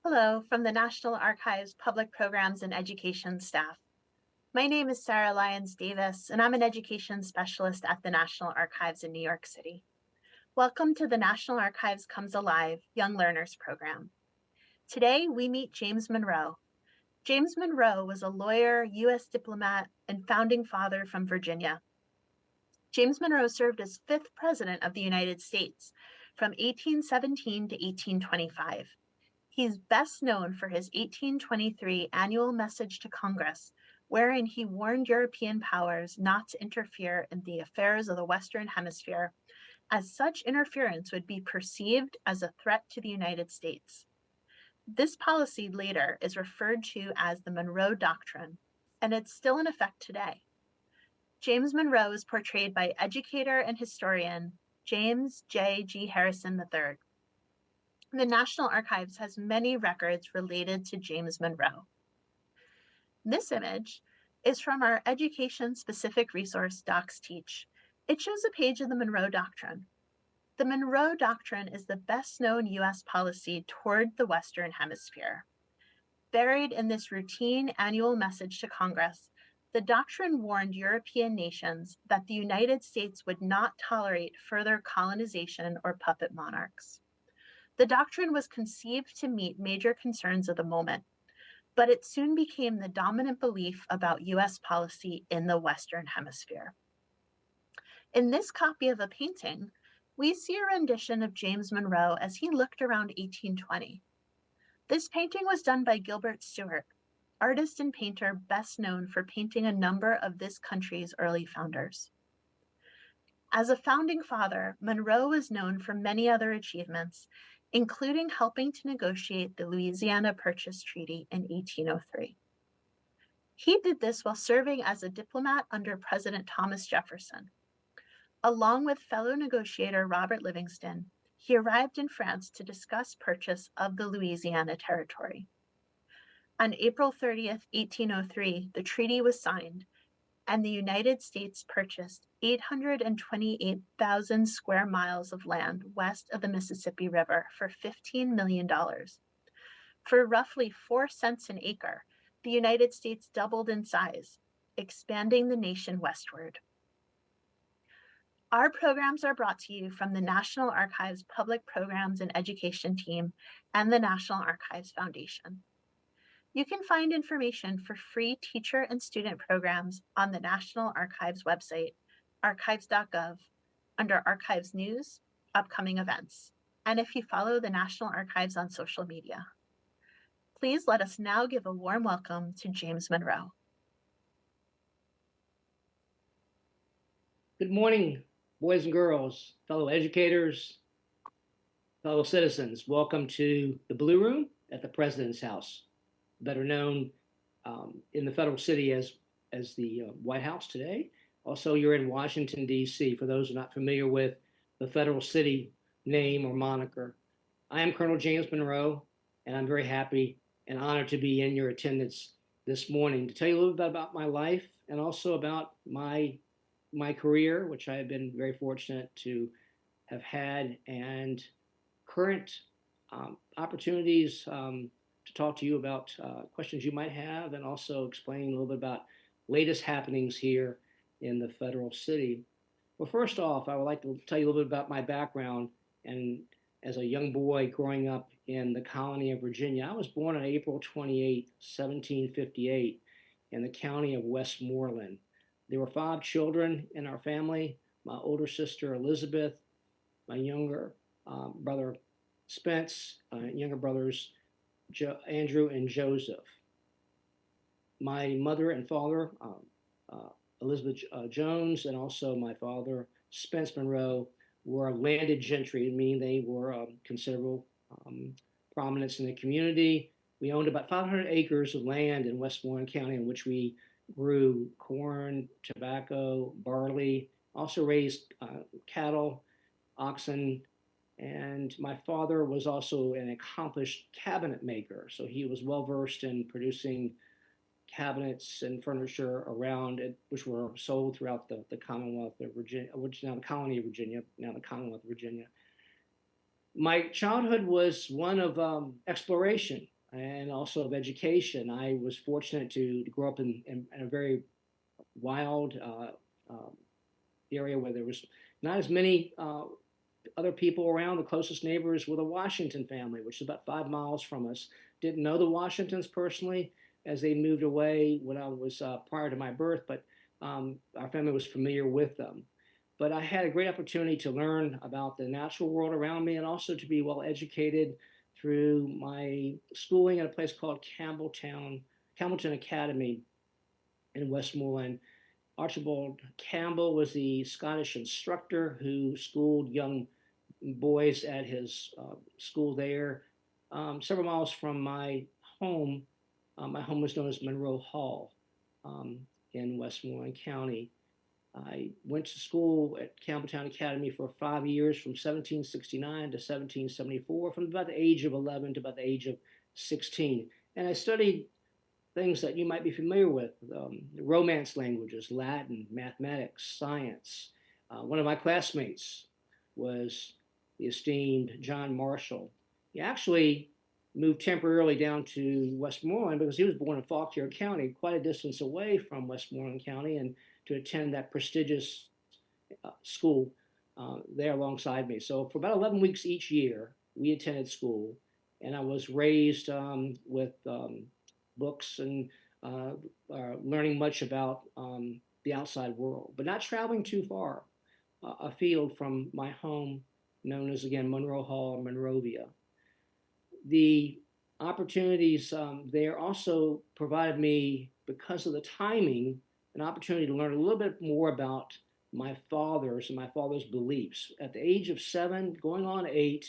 Hello from the National Archives Public Programs and Education staff. My name is Sarah Lyons Davis, and I'm an education specialist at the National Archives in New York City. Welcome to the National Archives Comes Alive Young Learners Program. Today, we meet James Monroe. James Monroe was a lawyer, U.S. diplomat, and founding father from Virginia. James Monroe served as 5th President of the United States from 1817 to 1825. He's best known for his 1823 annual message to Congress, wherein he warned European powers not to interfere in the affairs of the Western Hemisphere, as such interference would be perceived as a threat to the United States. This policy later is referred to as the Monroe Doctrine, and it's still in effect today. James Monroe is portrayed by educator and historian James J. G. Harrison III. The National Archives has many records related to James Monroe. This image is from our education-specific resource, Docs Teach. It shows a page of the Monroe Doctrine. The Monroe Doctrine is the best-known U.S. policy toward the Western Hemisphere. Buried in this routine annual message to Congress, the doctrine warned European nations that the United States would not tolerate further colonization or puppet monarchs. The doctrine was conceived to meet major concerns of the moment, but it soon became the dominant belief about U.S. policy in the Western Hemisphere. In this copy of a painting, we see a rendition of James Monroe as he looked around 1820. This painting was done by Gilbert Stuart, artist and painter best known for painting a number of this country's early founders. As a founding father, Monroe was known for many other achievements, including helping to negotiate the Louisiana Purchase Treaty in 1803. He did this while serving as a diplomat under President Thomas Jefferson. Along with fellow negotiator Robert Livingston, he arrived in France to discuss purchase of the Louisiana Territory. On April 30th, 1803, the treaty was signed, and the United States purchased 828,000 square miles of land west of the Mississippi River for $15 million. For roughly 4 cents an acre, the United States doubled in size, expanding the nation westward. Our programs are brought to you from the National Archives Public Programs and Education Team and the National Archives Foundation. You can find information for free teacher and student programs on the National Archives website, archives.gov, under Archives News, Upcoming Events, and if you follow the National Archives on social media. Please let us now give a warm welcome to James Monroe. Good morning, boys and girls, fellow educators, fellow citizens. Welcome to the Blue Room at the President's House, better known in the federal city as the White House today. Also, you're in Washington, D.C., for those who are not familiar with the federal city name or moniker. I am Colonel James Monroe, and I'm very happy and honored to be in your attendance this morning to tell you a little bit about my life and also about my career, which I have been very fortunate to have had, and current opportunities to talk to you about questions you might have, and also explain a little bit about latest happenings here in the federal city. Well, first off, I would like to tell you a little bit about my background. And as a young boy growing up in the colony of Virginia, I was born on April 28, 1758, in the county of Westmoreland. There were 5 children in our family: my older sister, Elizabeth, my younger brother, Spence, younger brothers, Andrew and Joseph. My mother and father, Elizabeth Jones, and also my father, Spence Monroe, were landed gentry, meaning they were considerable prominence in the community. We owned about 500 acres of land in Westmoreland County in which we grew corn, tobacco, barley, also raised cattle, oxen, and my father was also an accomplished cabinet maker. So he was well versed in producing cabinets and furniture around it, which were sold throughout the Commonwealth of Virginia, which is now the colony of Virginia, now the Commonwealth of Virginia. My childhood was one of exploration. and also of education. I was fortunate to grow up in a very wild area where there was not as many other people around. The closest neighbors were the Washington family, which is about 5 miles from us. Didn't know the Washingtons personally as they moved away when I was prior to my birth, but our family was familiar with them. But I had a great opportunity to learn about the natural world around me and also to be well educated through my schooling at a place called Campbellton Academy in Westmoreland. Archibald Campbell was the Scottish instructor who schooled young boys at his school there, several miles from my home. My home was known as Monroe Hall um, in Westmoreland County. I went to school at Campbelltown Academy for 5 years, from 1769 to 1774, from about the age of 11 to about the age of 16. And I studied things that you might be familiar with: Romance languages, Latin, mathematics, science. One of my classmates was the esteemed John Marshall. He actually moved temporarily down to Westmoreland because he was born in Fauquier County, quite a distance away from Westmoreland County, and to attend that prestigious school there alongside me. So for about 11 weeks each year, we attended school, and I was raised with books and learning much about the outside world, but not traveling too far afield from my home, known as, again, Monroe Hall, Monrovia. The opportunities there also provided me, because of the timing, an opportunity to learn a little bit more about my father's beliefs. At the age of 7, going on 8,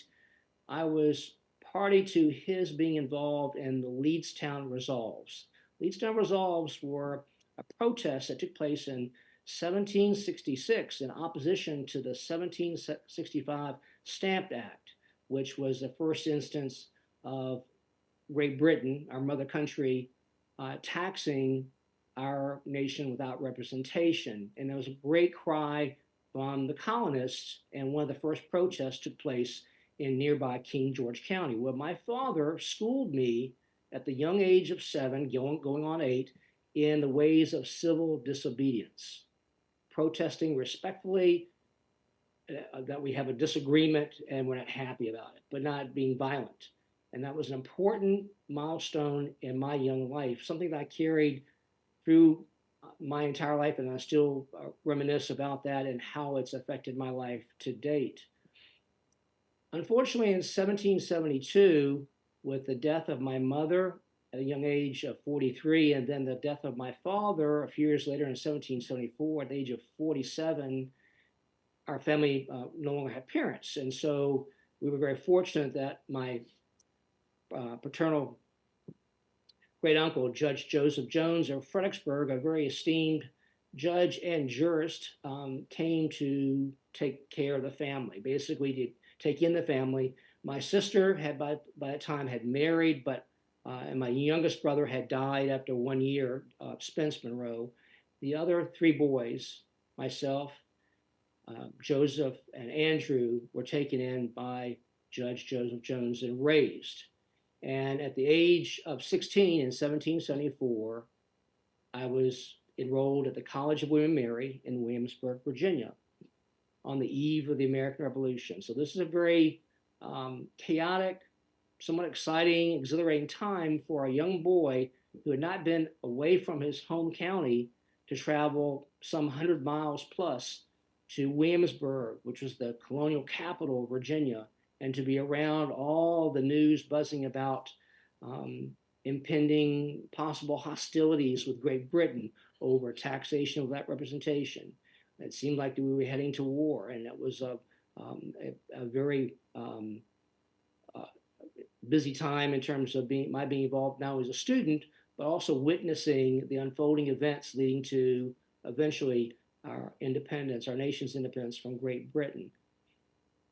I was party to his being involved in the Leedstown Resolves. Leedstown Resolves were a protest that took place in 1766 in opposition to the 1765 Stamp Act, which was the first instance of Great Britain, our mother country, taxing our nation without representation. And there was a great cry from the colonists, and one of the first protests took place in nearby King George County, where my father schooled me at the young age of 7, going on 8, in the ways of civil disobedience, protesting respectfully that we have a disagreement and we're not happy about it, but not being violent. And that was an important milestone in my young life, something that I carried through my entire life, and I still reminisce about that and how it's affected my life to date. Unfortunately, in 1772, with the death of my mother at a young age of 43, and then the death of my father a few years later in 1774 at the age of 47, our family no longer had parents. And so we were very fortunate that my paternal great uncle, Judge Joseph Jones of Fredericksburg, a very esteemed judge and jurist, came to take care of the family, basically to take in the family. My sister had by that time had married, but and my youngest brother had died after 1 year, Spence Monroe. The other 3 boys, myself, Joseph, and Andrew, were taken in by Judge Joseph Jones and raised. And at the age of 16 in 1774, I was enrolled at the College of William and Mary in Williamsburg, Virginia, on the eve of the American Revolution. So this is a very chaotic, somewhat exciting, exhilarating time for a young boy who had not been away from his home county to travel some 100 miles plus to Williamsburg, which was the colonial capital of Virginia, and to be around all the news buzzing about impending possible hostilities with Great Britain over taxation without representation. It seemed like we were heading to war, and it was a very busy time in terms of my being involved now as a student, but also witnessing the unfolding events leading to eventually our independence, our nation's independence from Great Britain.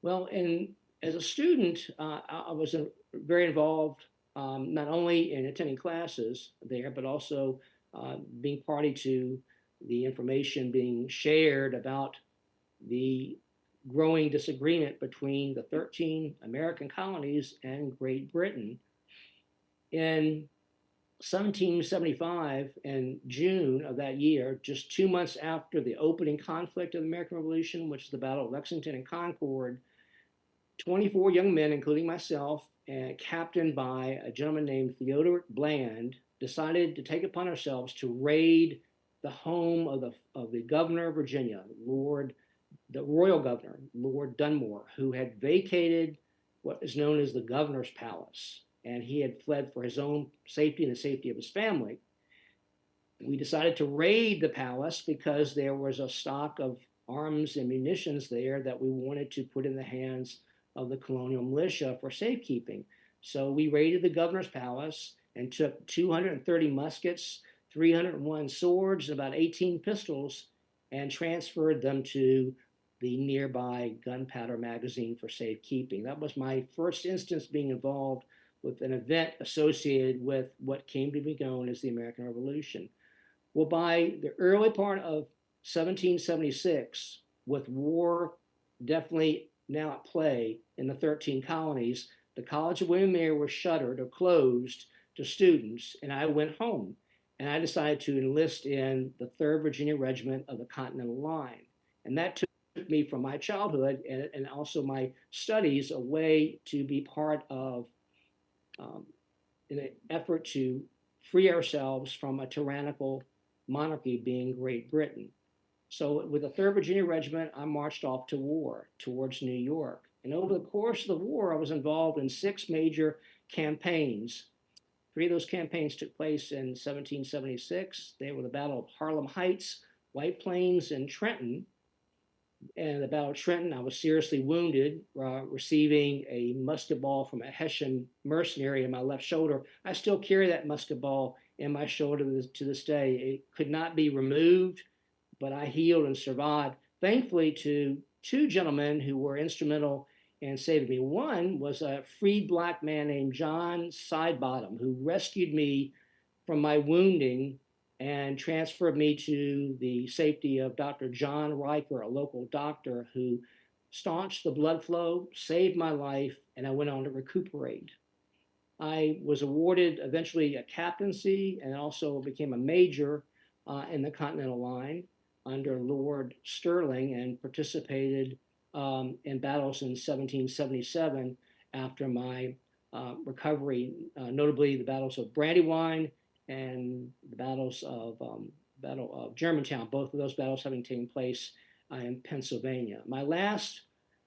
Well, and as a student, I was very involved, not only in attending classes there, but also being party to the information being shared about the growing disagreement between the 13 American colonies and Great Britain. In 1775, in June of that year, just 2 months after the opening conflict of the American Revolution, which is the Battle of Lexington and Concord, 24 young men, including myself, and captained by a gentleman named Theodore Bland, decided to take upon ourselves to raid the home of the governor of Virginia, the royal governor, Lord Dunmore, who had vacated what is known as the governor's palace, and he had fled for his own safety and the safety of his family. We decided to raid the palace because there was a stock of arms and munitions there that we wanted to put in the hands of the colonial militia for safekeeping. So we raided the governor's palace and took 230 muskets, 301 swords, and about 18 pistols, and transferred them to the nearby gunpowder magazine for safekeeping. That was my first instance being involved with an event associated with what came to be known as the American Revolution. Well, by the early part of 1776, with war definitely now at play in the 13 colonies, the College of William and Mary was shuttered or closed to students, and I went home. And I decided to enlist in the 3rd Virginia Regiment of the Continental Line. And that took me from my childhood and also my studies away to be part of an effort to free ourselves from a tyrannical monarchy being Great Britain. So with the 3rd Virginia Regiment, I marched off to war towards New York. And over the course of the war, I was involved in 6 major campaigns. 3 of those campaigns took place in 1776. They were the Battle of Harlem Heights, White Plains, and Trenton. And the Battle of Trenton, I was seriously wounded, receiving a musket ball from a Hessian mercenary in my left shoulder. I still carry that musket ball in my shoulder to this day. It could not be removed, but I healed and survived, thankfully to 2 gentlemen who were instrumental in saving me. One was a freed Black man named John Sidebottom, who rescued me from my wounding and transferred me to the safety of Dr. John Riker, a local doctor who staunched the blood flow, saved my life, and I went on to recuperate. I was awarded eventually a captaincy and also became a major in the Continental Line under Lord Stirling and participated in battles in 1777 after my recovery, notably the battles of Brandywine and the Battle of Germantown, both of those battles having taken place in Pennsylvania. My last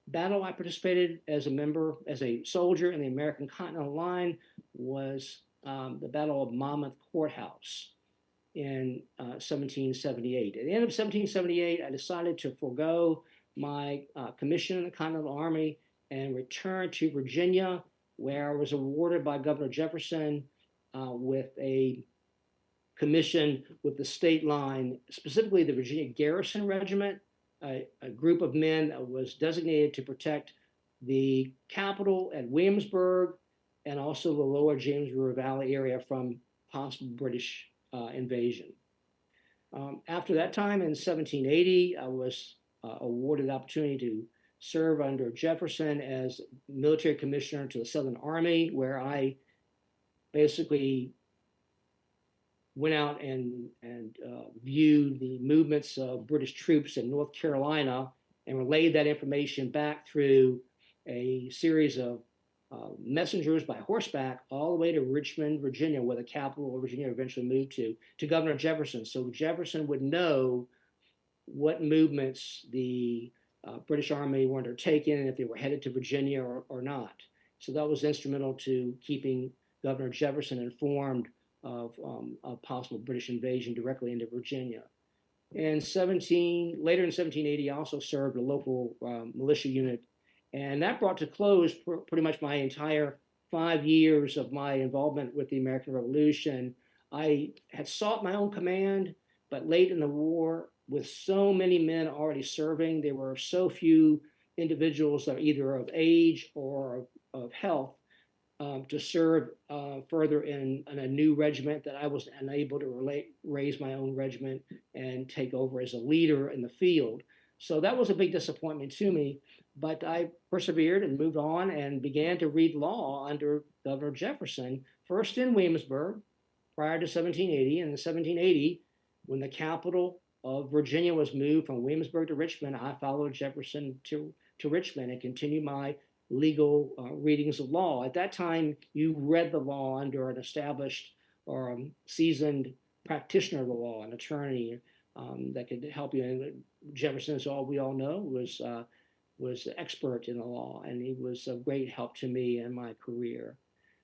battle I participated as a soldier in the American Continental Line was the Battle of Monmouth Courthouse in 1778. At the end of 1778, I decided to forego my commission in the Continental Army and return to Virginia, where I was awarded by Governor Jefferson with a commission with the state line, specifically the Virginia Garrison Regiment, a group of men that was designated to protect the capital at Williamsburg and also the lower James River Valley area from possible British invasion. After that time in 1780, I was awarded the opportunity to serve under Jefferson as military commissioner to the Southern Army, where I basically went out and viewed the movements of British troops in North Carolina and relayed that information back through a series of messengers by horseback all the way to Richmond, Virginia, where the capital of Virginia eventually moved to Governor Jefferson. So Jefferson would know what movements the British Army were undertaking and if they were headed to Virginia or not. So that was instrumental to keeping Governor Jefferson informed of a possible British invasion directly into Virginia. Later in 1780, I also served a local militia unit, and that brought to close pretty much my entire 5 years of my involvement with the American Revolution. I had sought my own command, but late in the war, with so many men already serving, there were so few individuals that are either of age or of health to serve further in a new regiment that I was unable to raise my own regiment and take over as a leader in the field. So that was a big disappointment to me. but I persevered and moved on and began to read law under Governor Jefferson, first in Williamsburg prior to 1780. And in 1780, when the capital of Virginia was moved from Williamsburg to Richmond, I followed Jefferson to Richmond and continued my legal readings of law. At that time, you read the law under an established or seasoned practitioner of the law, an attorney that could help you. And Jefferson, as all we all know, was expert in the law, and he was a great help to me in my career.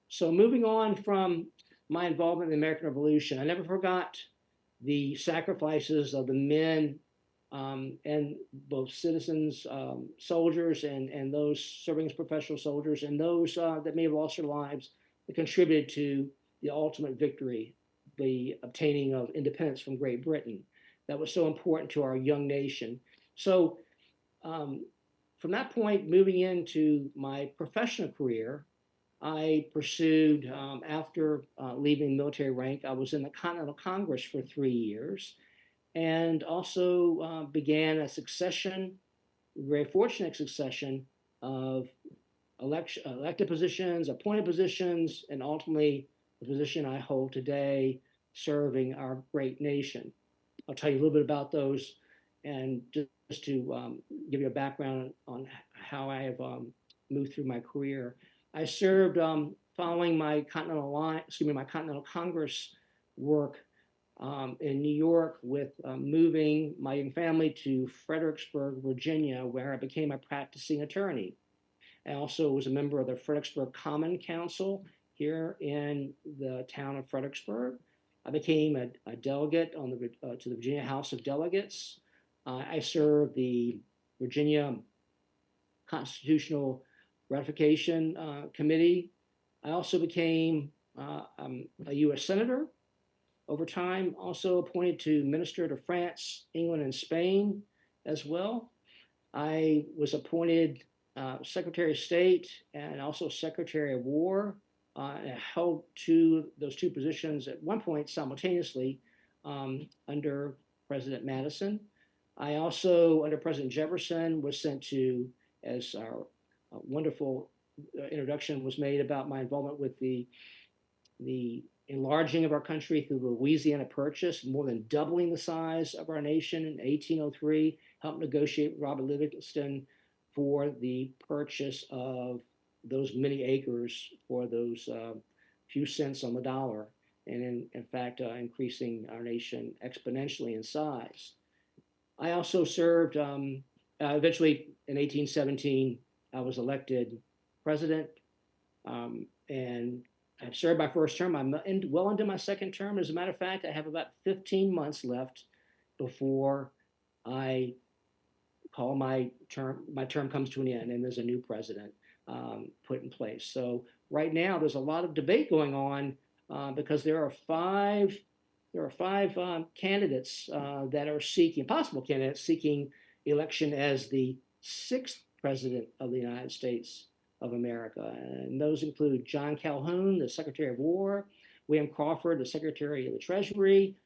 So moving on from my involvement in the American Revolution, I never forgot the sacrifices of the men and both citizens, soldiers, and those serving as professional soldiers, and those that may have lost their lives that contributed to the ultimate victory, the obtaining of independence from Great Britain. That was so important to our young nation. So from that point, moving into my professional career, I pursued, after leaving military rank, I was in the Continental Congress for 3 years, and also began a succession, very fortunate succession of elected positions, appointed positions, and ultimately the position I hold today, serving our great nation. I'll tell you a little bit about those, and just to give you a background on how I have moved through my career. I served following my my Continental Congress work in New York with moving my young family to Fredericksburg, Virginia, where I became a practicing attorney. I also was a member of the Fredericksburg Common Council here in the town of Fredericksburg. I became a delegate on to the Virginia House of Delegates. I served the Virginia Constitutional Ratification Committee. I also became a U.S. Senator over time, also appointed to Minister to France, England, and Spain as well. I was appointed Secretary of State and also Secretary of War. And held those two positions at one point simultaneously under President Madison. I also, under President Jefferson, was sent to, as our wonderful introduction was made about my involvement with the enlarging of our country through the Louisiana Purchase, more than doubling the size of our nation in 1803, helped negotiate with Robert Livingston for the purchase of those many acres for those few cents on the dollar, and in fact, increasing our nation exponentially in size. I also served, eventually in 1817, I was elected president, and I've served my first term. I'm well into my second term. As a matter of fact, I have about 15 months left before I call my term comes to an end, and there's a new president put in place. So right now, there's a lot of debate going on because there are five candidates that are possible candidates seeking election as the sixth president of the United States of America. And those include John Calhoun, the Secretary of War, William Crawford, the Secretary of the Treasury,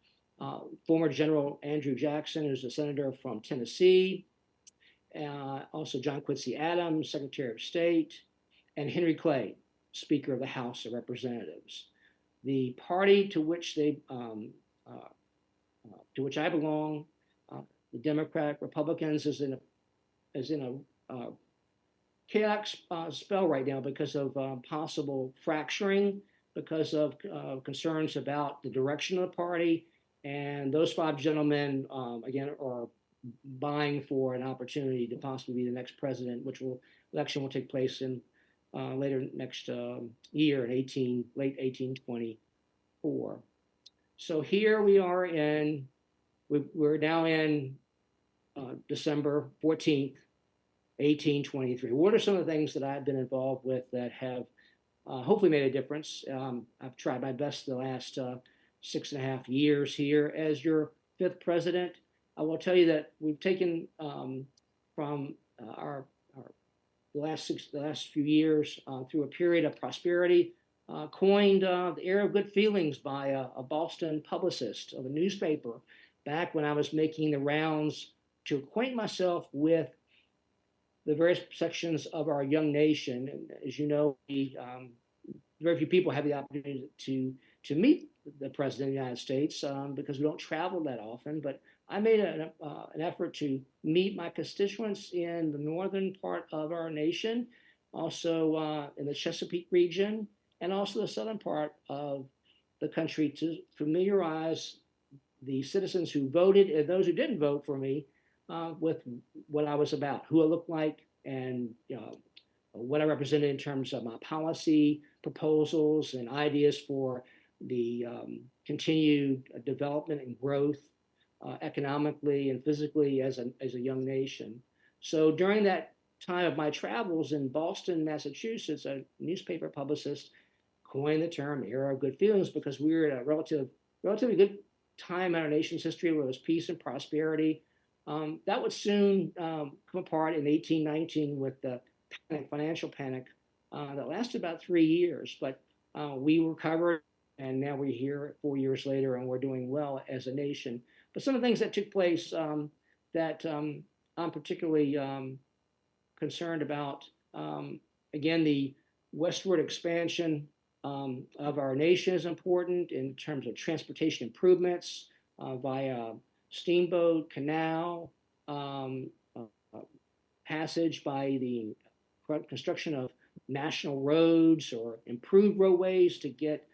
former General Andrew Jackson, who's a senator from Tennessee, also John Quincy Adams, Secretary of State, and Henry Clay, Speaker of the House of Representatives. The party to which I belong, the Democratic Republicans, is in a chaotic spell right now because of possible fracturing, because of concerns about the direction of the party, and those five gentlemen again are vying for an opportunity to possibly be the next president, election will take place in later next year in late 1824. So here we are we're now in December 14th, 1823. What are some of the things that I've been involved with that have hopefully made a difference? I've tried my best the last 6.5 years here as your fifth president. I will tell you that we've taken from the last few years through a period of prosperity, coined the era of good feelings by a Boston publicist of a newspaper back when I was making the rounds to acquaint myself with the various sections of our young nation. And as you know, very few people have the opportunity to meet the President of the United States because we don't travel that often. But I made an effort to meet my constituents in the northern part of our nation, also in the Chesapeake region, and also the southern part of the country to familiarize the citizens who voted and those who didn't vote for me with what I was about, who I looked like, and what I represented in terms of my policy proposals and ideas for the continued development and growth economically and physically as a young nation. So during that time of my travels in Boston, Massachusetts, a newspaper publicist coined the term era of good feelings because we were at a relatively good time in our nation's history where there was peace and prosperity. That would soon come apart in 1819 with the financial panic that lasted about 3 years. But we recovered, and now we're here 4 years later, and we're doing well as a nation. But some of the things that took place that I'm particularly concerned about, again, the westward expansion of our nation is important in terms of transportation improvements via steamboat, canal, passage by the construction of national roads or improved roadways to get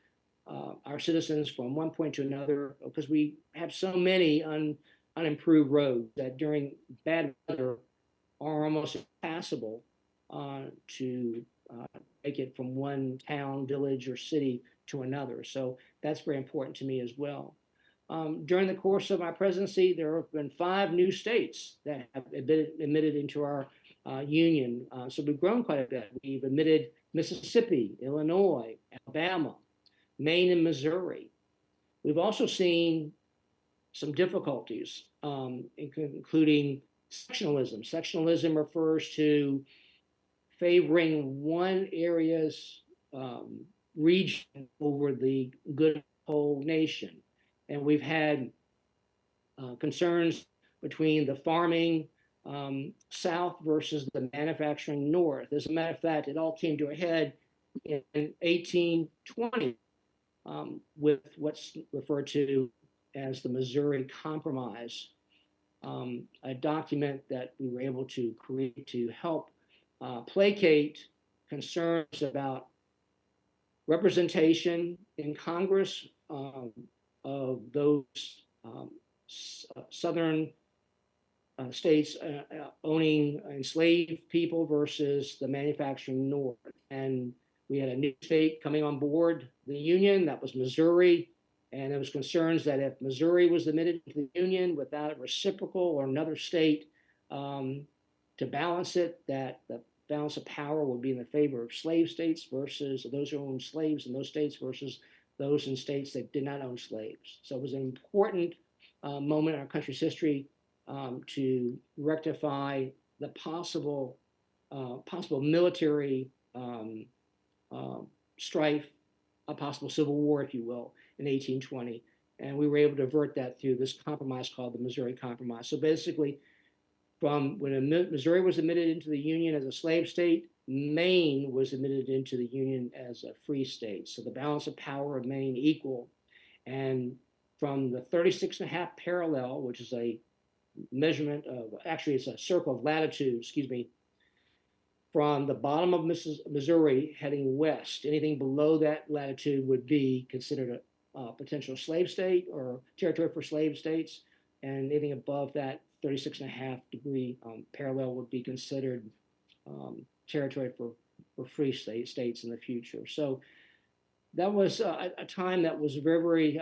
our citizens from one point to another, because we have so many unimproved roads that during bad weather are almost impassable to make it from one town, village, or city to another. So that's very important to me as well. During the course of my presidency, there have been 5 new states that have admitted into our union. So we've grown quite a bit. We've admitted Mississippi, Illinois, Alabama, Maine, and Missouri. We've also seen some difficulties, including sectionalism. Sectionalism refers to favoring one area's region over the good whole nation. And we've had concerns between the farming South versus the manufacturing North. As a matter of fact, it all came to a head in 1820 with what's referred to as the Missouri Compromise, a document that we were able to create to help placate concerns about representation in Congress of those southern states owning enslaved people versus the manufacturing North. And we had a new state coming on board the Union, that was Missouri. And there was concerns that if Missouri was admitted to the Union without a reciprocal or another state to balance it, that the balance of power would be in the favor of slave states versus those who owned slaves in those states versus those in states that did not own slaves. So it was an important moment in our country's history to rectify the possible military strife, a possible civil war, if you will, in 1820. And we were able to avert that through this compromise called the Missouri Compromise. So basically, from when Missouri was admitted into the Union as a slave state, Maine was admitted into the Union as a free state. So the balance of power of Maine equal. And from the 36.5 parallel, which is a measurement of, actually it's a circle of latitude, from the bottom of Missouri heading west, anything below that latitude would be considered a potential slave state or territory for slave states. And anything above that 36.5-degree parallel would be considered territory for free states in the future. So that was a time that was very, very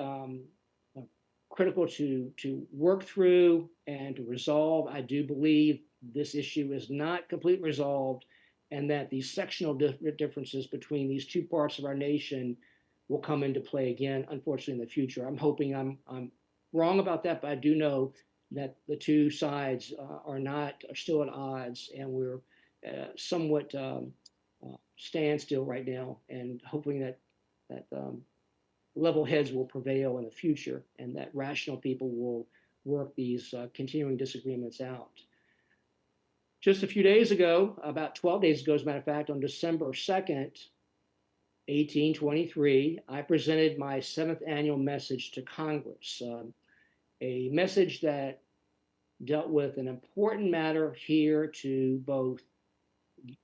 critical to work through and to resolve. I do believe this issue is not completely resolved, and that these sectional differences between these two parts of our nation will come into play again, unfortunately, in the future. I'm hoping I'm wrong about that, but I do know that the two sides are still at odds, and we're somewhat standstill right now, and hoping that level heads will prevail in the future, and that rational people will work these continuing disagreements out. Just a few days ago, about 12 days ago, as a matter of fact, on December 2nd, 1823, I presented my 7th annual message to Congress, a message that dealt with an important matter here to both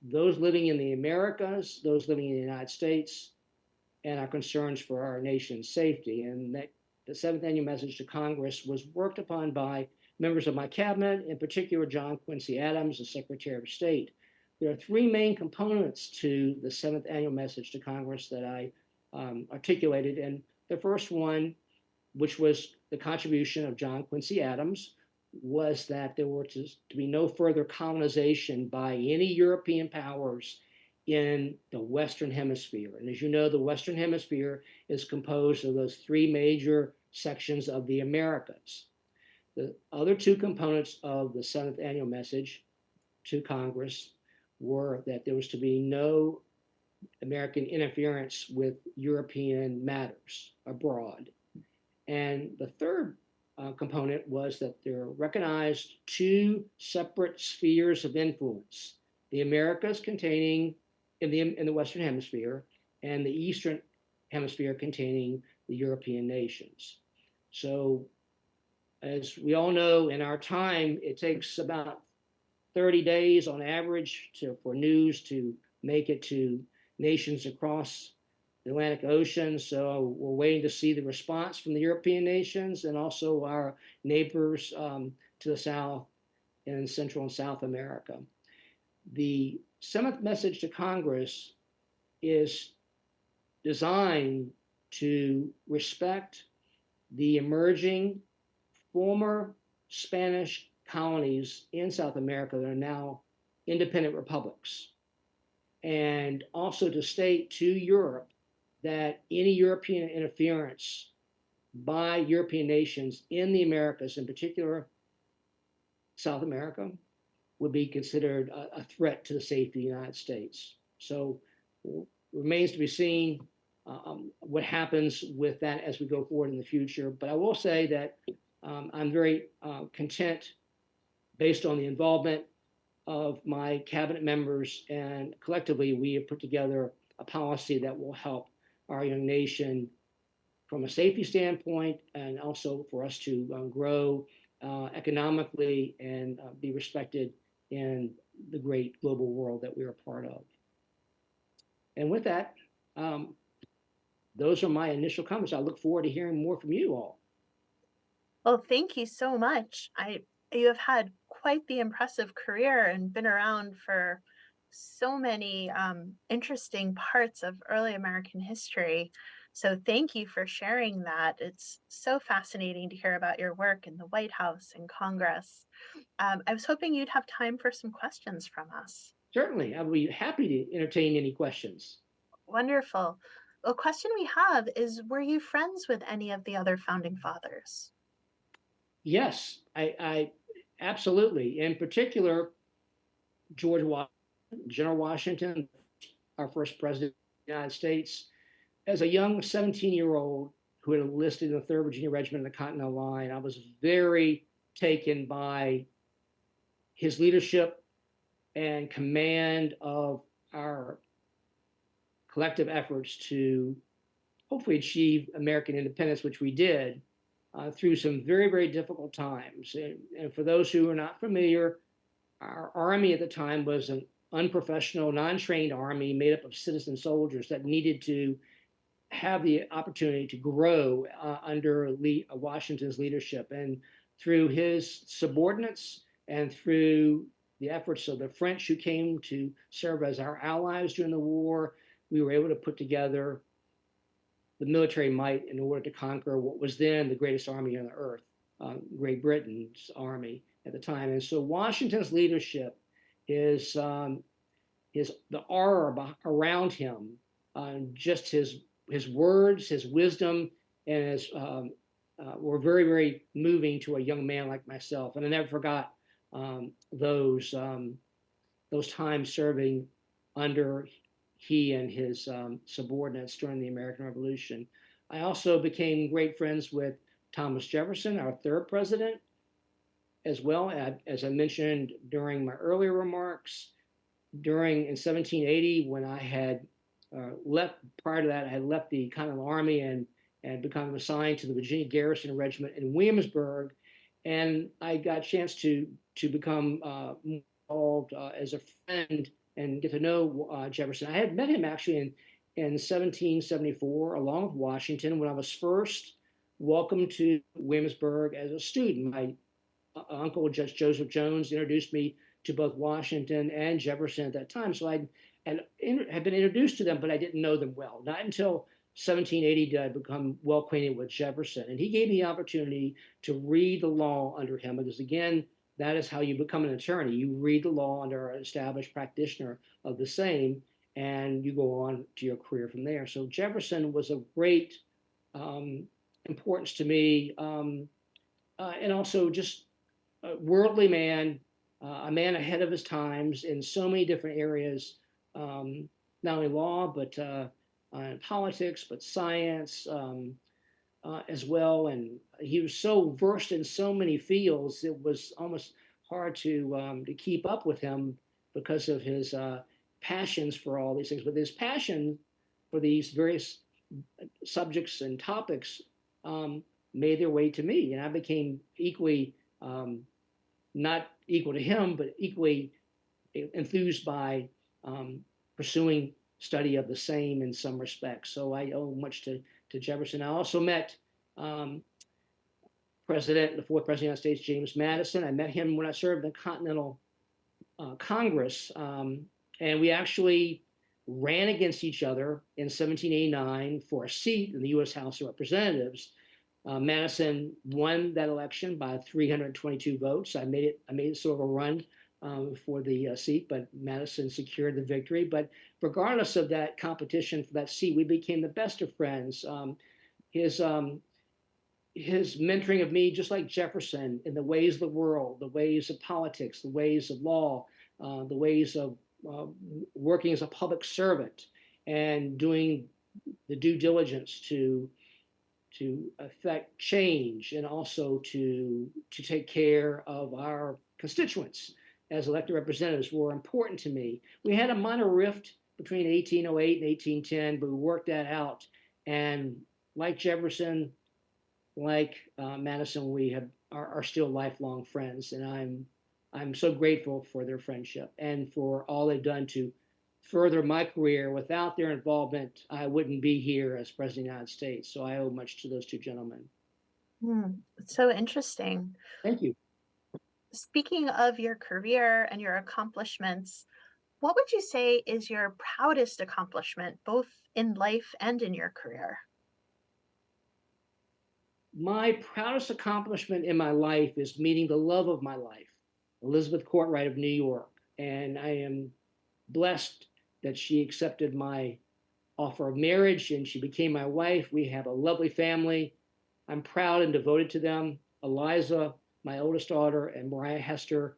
those living in the Americas, those living in the United States, and our concerns for our nation's safety. And that the 7th annual message to Congress was worked upon by members of my cabinet, in particular John Quincy Adams, the Secretary of State. There are three main components to the 7th annual message to Congress that I articulated. And the first one, which was the contribution of John Quincy Adams, was that there were to be no further colonization by any European powers in the Western Hemisphere. And as you know, the Western Hemisphere is composed of those three major sections of the Americas. The other two components of the 7th annual message to Congress were that there was to be no American interference with European matters abroad. And the third component was that there recognized two separate spheres of influence: the Americas containing in the Western Hemisphere, and the Eastern Hemisphere containing the European nations. So, as we all know, in our time, it takes about 30 days on average for news to make it to nations across the Atlantic Ocean. So we're waiting to see the response from the European nations and also our neighbors to the south in Central and South America. The 7th message to Congress is designed to respect the emerging former Spanish colonies in South America that are now independent republics, and also to state to Europe that any European interference by European nations in the Americas, in particular South America, would be considered a threat to the safety of the United States. So it remains to be seen what happens with that as we go forward in the future. But I will say that I'm very content, based on the involvement of my cabinet members, and collectively we have put together a policy that will help our young nation from a safety standpoint, and also for us to grow economically and be respected in the great global world that we are a part of. And with that, those are my initial comments. I look forward to hearing more from you all. Well, thank you so much. You have had quite the impressive career and been around for so many interesting parts of early American history. So thank you for sharing that. It's so fascinating to hear about your work in the White House and Congress. I was hoping you'd have time for some questions from us. Certainly, I'll be happy to entertain any questions. Wonderful. A question we have is, were you friends with any of the other founding fathers? Yes, I absolutely. In particular, George Washington, General Washington, our first president of the United States. As a young 17-year-old who had enlisted in the 3rd Virginia Regiment of the Continental Line, I was very taken by his leadership and command of our collective efforts to hopefully achieve American independence, which we did, through some very, very difficult times. And for those who are not familiar, our army at the time was an unprofessional, non-trained army made up of citizen soldiers that needed to have the opportunity to grow under Washington's leadership. And through his subordinates and through the efforts of the French who came to serve as our allies during the war, we were able to put together the military might in order to conquer what was then the greatest army on the earth, Great Britain's army at the time. And so Washington's leadership is the aura around him, just his words, his wisdom, and his were very, very moving to a young man like myself. And I never forgot those times serving under he and his subordinates during the American Revolution. I also became great friends with Thomas Jefferson, our 3rd president, as well. As I mentioned during my earlier remarks, in 1780, when I had left, prior to that, I had left the Continental Army and become assigned to the Virginia Garrison Regiment in Williamsburg, and I got a chance to become involved as a friend and get to know Jefferson. I had met him actually in 1774, along with Washington, when I was first welcomed to Williamsburg as a student. My uncle, Judge Joseph Jones, introduced me to both Washington and Jefferson at that time. So I had been introduced to them, but I didn't know them well. Not until 1780 did I become well acquainted with Jefferson. And he gave me the opportunity to read the law under him, because again, that is how you become an attorney. You read the law under an established practitioner of the same, and you go on to your career from there. So Jefferson was of great importance to me, and also just a worldly man, a man ahead of his times in so many different areas, not only law, but politics, but science as well. And he was so versed in so many fields, it was almost hard to keep up with him because of his passions for all these things. But his passion for these various subjects and topics made their way to me, and I became equally not equal to him, but equally enthused by pursuing study of the same in some respects. So I owe much to Jefferson. I also met the fourth president of the United States, James Madison. I met him when I served in the Continental Congress, and we actually ran against each other in 1789 for a seat in the U.S. House of Representatives. Madison won that election by 322 votes. I made it sort of a run for the seat, but Madison secured the victory. But regardless of that competition for that seat, we became the best of friends. His mentoring of me, just like Jefferson, in the ways of the world, the ways of politics, the ways of law, the ways of working as a public servant and doing the due diligence to affect change, and also to take care of our constituents as elected representatives, were important to me. We had a minor rift between 1808 and 1810, but we worked that out. And like Jefferson, like Madison, we are still lifelong friends, and I'm so grateful for their friendship and for all they've done to further my career. Without their involvement, I wouldn't be here as President of the United States. So I owe much to those two gentlemen. It's so interesting. Thank you. Speaking of your career and your accomplishments, what would you say is your proudest accomplishment, both in life and in your career? My proudest accomplishment in my life is meeting the love of my life, Elizabeth Courtwright of New York. And I am blessed that she accepted my offer of marriage and she became my wife. We have a lovely family. I'm proud and devoted to them. Eliza, my oldest daughter, and Mariah Hester,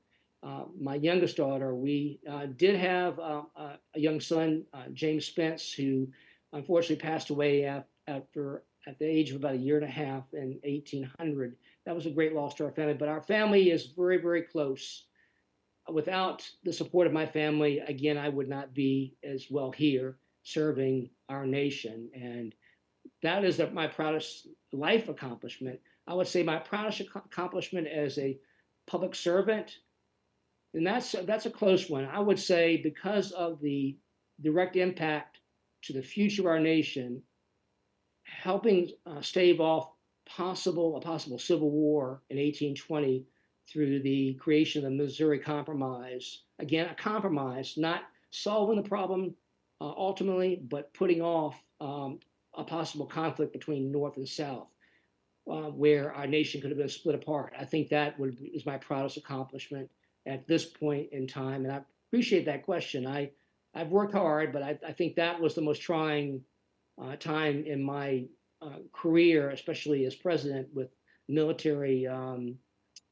my youngest daughter. We did have a young son, James Spence, who unfortunately passed away at the age of about a year and a half in 1800. That was a great loss to our family, but our family is very, very close. Without the support of my family, again, I would not be as well here serving our nation. And that is my proudest life accomplishment. I would say my proudest accomplishment as a public servant, and that's a close one. I would say, because of the direct impact to the future of our nation, helping stave off a possible civil war in 1820 through the creation of the Missouri Compromise. Again, a compromise, not solving the problem ultimately, but putting off a possible conflict between North and South, where our nation could have been split apart. I think that is my proudest accomplishment at this point in time. And I appreciate that question. I've worked hard, but I think that was the most trying time in my career, especially as president, with military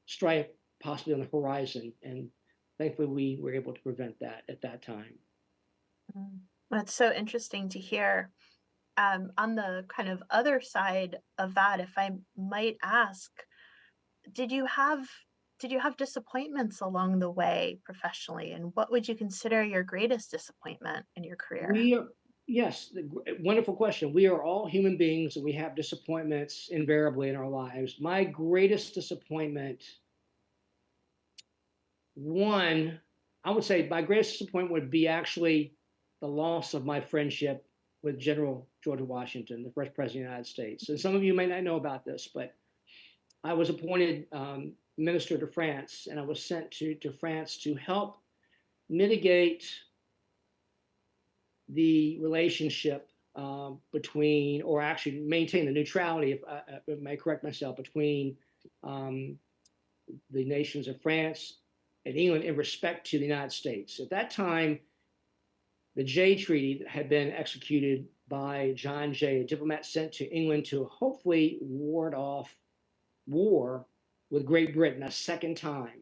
strife possibly on the horizon. And thankfully, we were able to prevent that at that time. That's so interesting to hear. On the kind of other side of that, if I might ask, did you have did you have disappointments along the way professionally? And what would you consider your greatest disappointment in your career? We are, yes, wonderful question. We are all human beings and we have disappointments invariably in our lives. My greatest disappointment, one, I would say my greatest disappointment would be actually the loss of my friendship with General George Washington, the first president of the United States. And some of you may not know about this, but I was appointed minister to France, and I was sent to France to help mitigate the relationship between, or actually maintain the neutrality, if I may correct myself, between um, the nations of France and England in respect to the United States. At that time, the Jay Treaty had been executed by John Jay, a diplomat sent to England to hopefully ward off war with Great Britain a second time.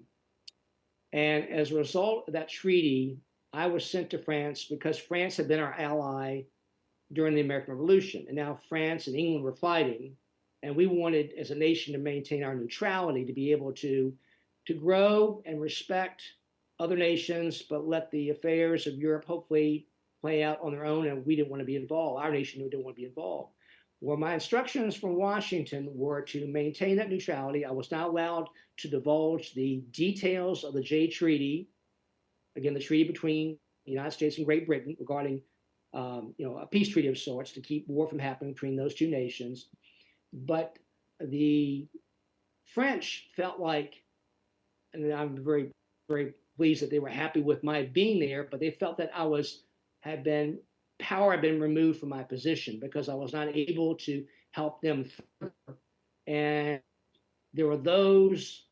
And as a result of that treaty, I was sent to France because France had been our ally during the American Revolution. And now France and England were fighting. And we wanted, as a nation, to maintain our neutrality, to be able to grow and respect other nations, but let the affairs of Europe hopefully play out on their own. And we didn't want to be involved. Our nation didn't want to be involved. Well, my instructions from Washington were to maintain that neutrality. I was not allowed to divulge the details of the Jay Treaty, again, the treaty between the United States and Great Britain regarding a peace treaty of sorts to keep war from happening between those two nations. But the French felt like, and I'm very, very pleased that they were happy with my being there, but they felt that power had been removed from my position because I was not able to help them. And there were those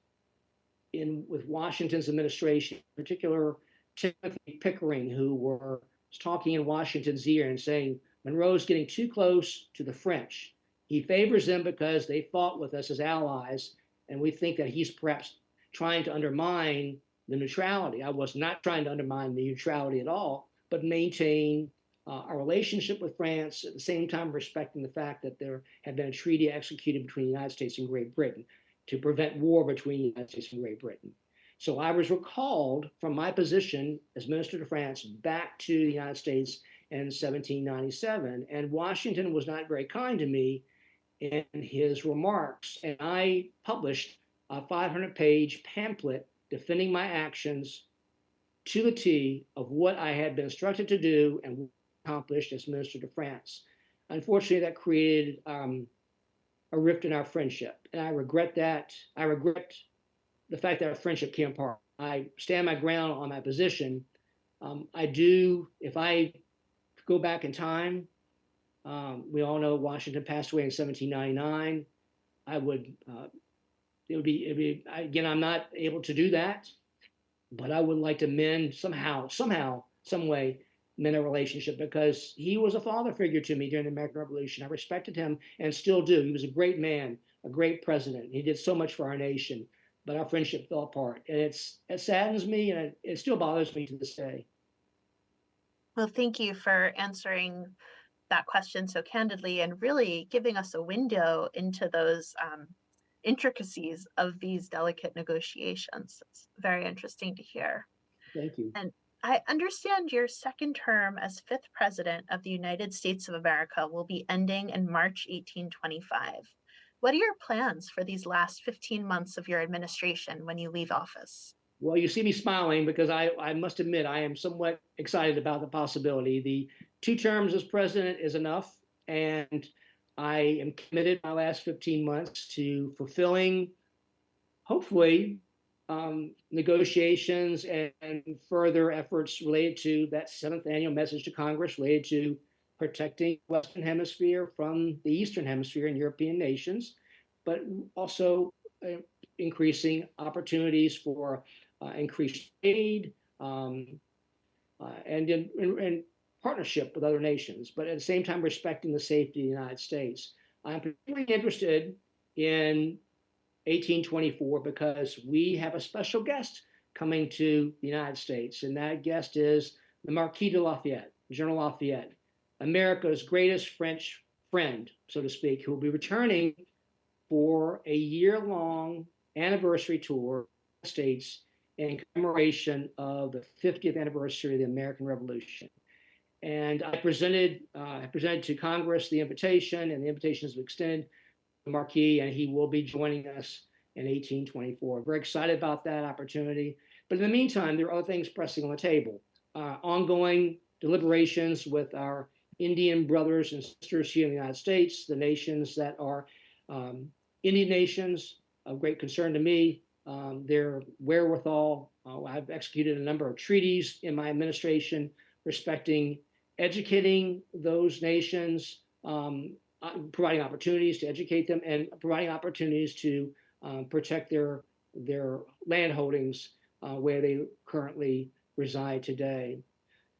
with Washington's administration, in particular Timothy Pickering, who were talking in Washington's ear and saying, Monroe's getting too close to the French. He favors them because they fought with us as allies, and we think that he's perhaps trying to undermine the neutrality. I was not trying to undermine the neutrality at all, but maintain our relationship with France, at the same time respecting the fact that there had been a treaty executed between the United States and Great Britain to prevent war between the United States and Great Britain. So I was recalled from my position as Minister to France back to the United States in 1797, and Washington was not very kind to me in his remarks, and I published a 500-page pamphlet defending my actions to the T of what I had been instructed to do and accomplished as Minister to France. Unfortunately, that created a rift in our friendship, and I regret that. I regret the fact that our friendship came apart. I stand my ground on my position. I do, if I go back in time, we all know Washington passed away in 1799. It'd be, again, I'm not able to do that, but I would like to mend somehow, some way, mend a relationship because he was a father figure to me during the American Revolution. I respected him and still do. He was a great man, a great president. He did so much for our nation, but our friendship fell apart. And it saddens me, and it still bothers me to this day. Well, thank you for answering that question so candidly and really giving us a window into those intricacies of these delicate negotiations. It's very interesting to hear. Thank you. And I understand your second term as fifth president of the United States of America will be ending in March 1825. What are your plans for these last 15 months of your administration when you leave office? Well, you see me smiling because I must admit I am somewhat excited about the possibility. The 2 terms as president is enough, and I am committed my last 15 months to fulfilling, hopefully, negotiations and further efforts related to that 7th annual message to Congress related to protecting the Western Hemisphere from the Eastern Hemisphere and European nations, but also increasing opportunities for increased aid and in partnership with other nations, but at the same time respecting the safety of the United States. I'm particularly interested in 1824 because we have a special guest coming to the United States, and that guest is the Marquis de Lafayette, General Lafayette, America's greatest French friend, so to speak, who will be returning for a year-long anniversary tour States in commemoration of the 50th anniversary of the American Revolution. And I presented to Congress the invitation, and the invitation is extended to the Marquis, and he will be joining us in 1824. Very excited about that opportunity. But in the meantime, there are other things pressing on the table. Ongoing deliberations with our Indian brothers and sisters here in the United States, the nations that are Indian nations of great concern to me, their wherewithal. I've executed a number of treaties in my administration respecting educating those nations, providing opportunities to educate them, and providing opportunities to protect their land holdings where they currently reside today.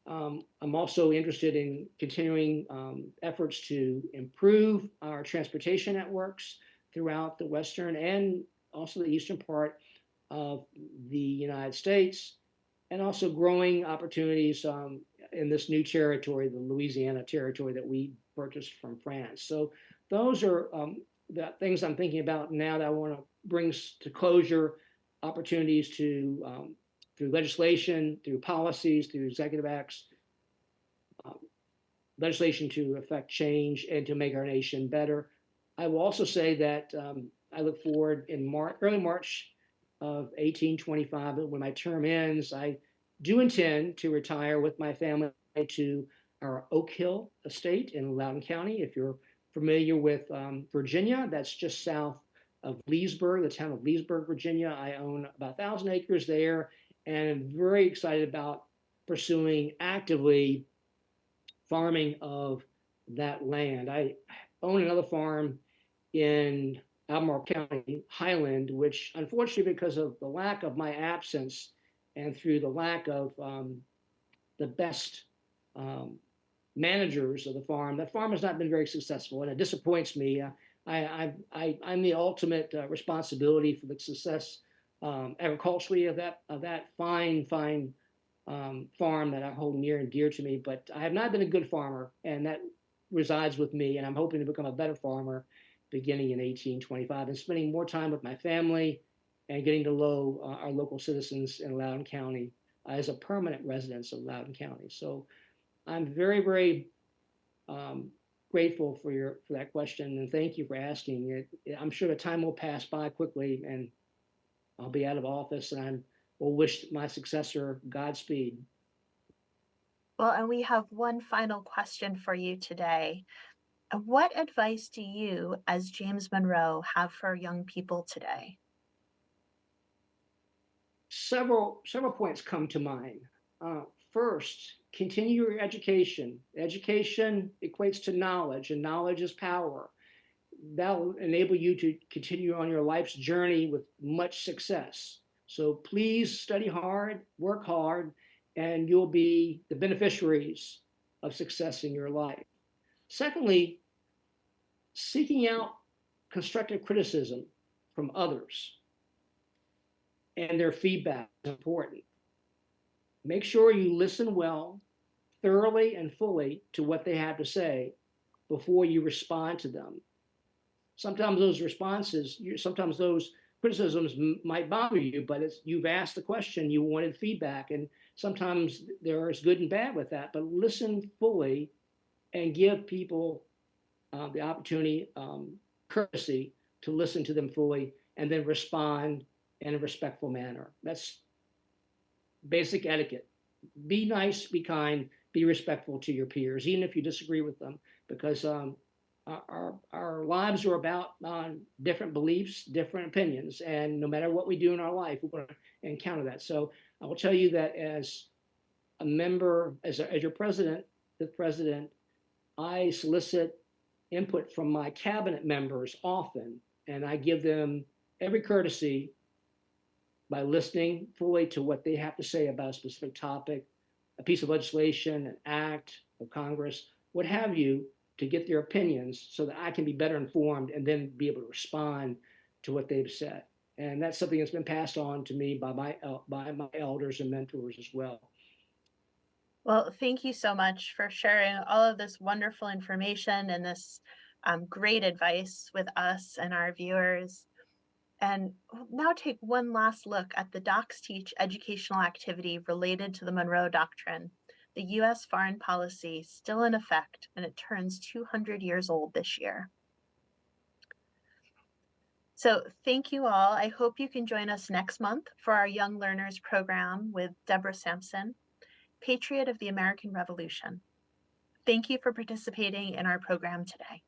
I'm also interested in continuing efforts to improve our transportation networks throughout the western and also the eastern part of the United States, and also growing opportunities in this new territory, the Louisiana territory that we purchased from France. So those are the things I'm thinking about now that I want to bring to closure, opportunities to through legislation, through policies, through executive acts, legislation to affect change and to make our nation better. I will also say that I look forward in early March of 1825, when my term ends, I do intend to retire with my family to our Oak Hill estate in Loudoun County. If you're familiar with Virginia, that's just south of Leesburg, the town of Leesburg, Virginia. I own about 1,000 acres there, and I'm very excited about pursuing actively farming of that land. I own another farm in Albemarle County, Highland, which unfortunately, because of the lack of my absence and through the lack of the best managers of the farm, that farm has not been very successful, and it disappoints me. I'm the ultimate responsibility for the success agriculturally of that fine farm that I hold near and dear to me. But I have not been a good farmer, and that resides with me. And I'm hoping to become a better farmer beginning in 1825 and spending more time with my family and getting to know our local citizens in Loudoun County as a permanent resident of Loudoun County. So I'm very, very grateful for that question, and thank you for asking it. I'm sure the time will pass by quickly, and I'll be out of office, and I will wish my successor Godspeed. Well, and we have one final question for you today. What advice do you, as James Monroe, have for young people today? Several points come to mind. First, continue your education. Education equates to knowledge, and knowledge is power. That will enable you to continue on your life's journey with much success. So please study hard, work hard, and you'll be the beneficiaries of success in your life. Secondly, seeking out constructive criticism from others and their feedback is important. Make sure you listen well, thoroughly, and fully to what they have to say before you respond to them. Sometimes those criticisms might bother you, but you've asked the question, you wanted feedback, and sometimes there is good and bad with that. But listen fully and give people the opportunity, courtesy, to listen to them fully, and then respond in a respectful manner. That's basic etiquette. Be nice, be kind, be respectful to your peers, even if you disagree with them, because our lives are about different beliefs, different opinions, and no matter what we do in our life, we're going to encounter that. So I will tell you that as a member, as your president, the president, I solicit input from my cabinet members often, and I give them every courtesy by listening fully to what they have to say about a specific topic, a piece of legislation, an act of Congress, what have you, to get their opinions so that I can be better informed and then be able to respond to what they've said. And that's something that's been passed on to me by my elders and mentors as well. Well, thank you so much for sharing all of this wonderful information and this great advice with us and our viewers. And we'll now take one last look at the Docs Teach educational activity related to the Monroe Doctrine, the U.S. foreign policy still in effect, and it turns 200 years old this year. So thank you all. I hope you can join us next month for our Young Learners program with Deborah Sampson, Patriot of the American Revolution. Thank you for participating in our program today.